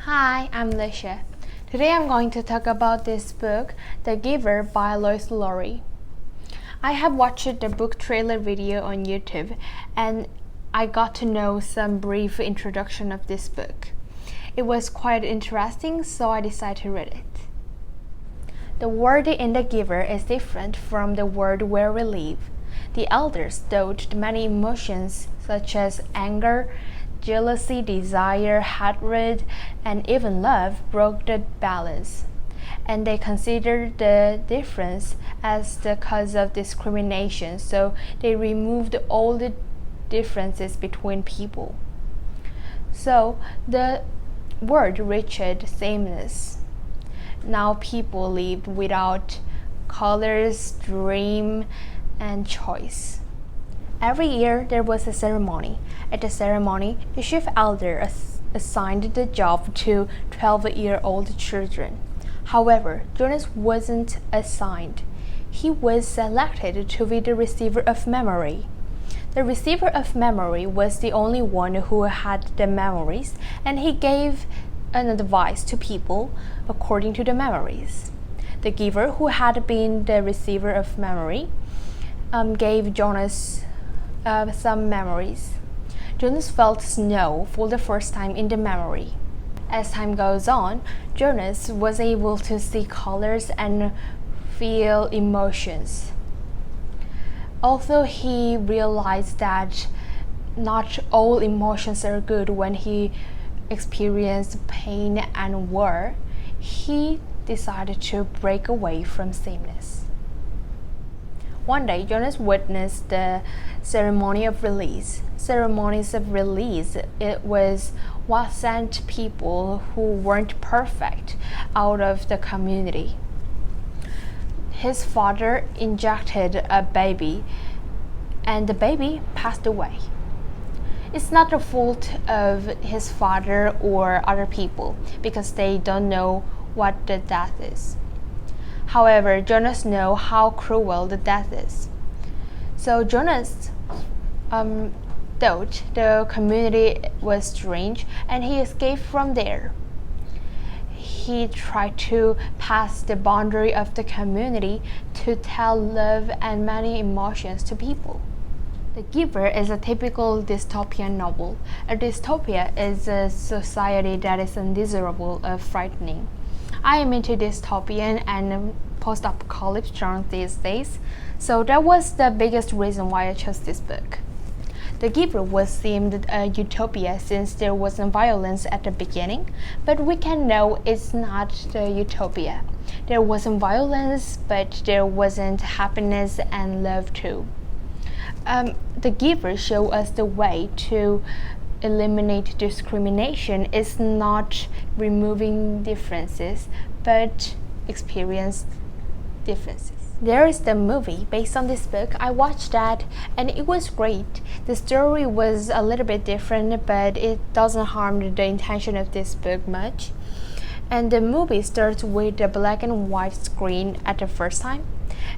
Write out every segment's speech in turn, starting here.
Hi, I'm Lucia. Today I'm going to talk about this book, The Giver by Lois Lowry. I have watched the book trailer video on YouTube and I got to know some brief introduction of this book. It was quite interesting, so I decided to read it. The word in The Giver is different from the word where we live. The elders thought many emotions such as anger, jealousy, desire, hatred, and even love broke the balance, and they considered the difference as the cause of discrimination, so they removed all the differences between people. So the word reached sameness. Now people lived without colors, dream, and choice. Every year there was a ceremony. At the ceremony, the chief elder assigned the job to 12-year-old children. However, Jonas wasn't assigned. He was selected to be the receiver of memory. The receiver of memory was the only one who had the memories, and he gave an advice to people according to the memories. The giver, who had been the receiver of memory, gave Jonas some memories. Jonas felt snow for the first time in the memory. As time goes on, Jonas was able to see colors and feel emotions. Although he realized that not all emotions are good when he experienced pain and war, he decided to break away from sameness. One day, Jonas witnessed the ceremony of release. Ceremonies of release, it was what sent people who weren't perfect out of the community. His father injected a baby, and the baby passed away. It's not the fault of his father or other people, because they don't know what the death is. However, Jonas knows how cruel the death is. So Jonas thought the community was strange, and he escaped from there. He tried to pass the boundary of the community to tell love and many emotions to people. The Giver is a typical dystopian novel. A dystopia is a society that is undesirable or frightening. I am into dystopian and post-apocalypse genres these days, so that was the biggest reason why I chose this book. The Giver was themed a utopia since there wasn't violence at the beginning, but we can know it's not the utopia. There wasn't violence, but there wasn't happiness and love too. The Giver show us the way to eliminate discrimination is not removing differences, but experience differences. There is the movie based on this book. I watched that and it was great. The story was a little bit different, but it doesn't harm the intention of this book much. And the movie starts with a black and white screen at the first time.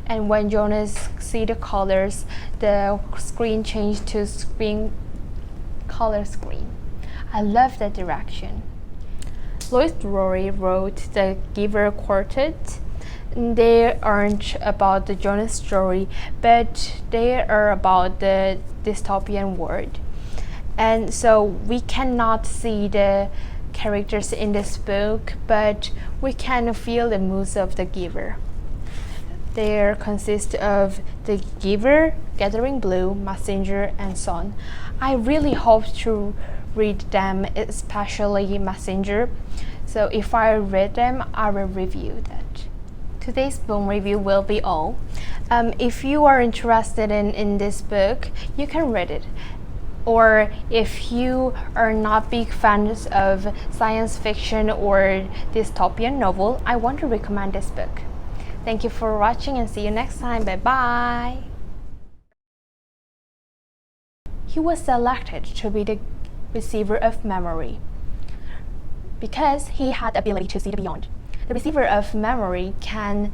And when Jonas see the colors, the screen changed to color screen. I love that direction. Lois Lowry wrote The Giver Quartet. They aren't about the Jonas story, but they are about the dystopian world. And so we cannot see the characters in this book, but we can feel the moods of the giver. They consist of the giver, gathering blue, messenger, and son. I really hope to read them, especially messenger. So if I read them, I will review that. Today's book review will be all. If you are interested in this book, you can read it. Or if you are not big fans of science fiction or dystopian novel, I want to recommend this book. Thank you for watching and see you next time. Bye bye. He was selected to be the receiver of memory because he had the ability to see the beyond. The receiver of memory can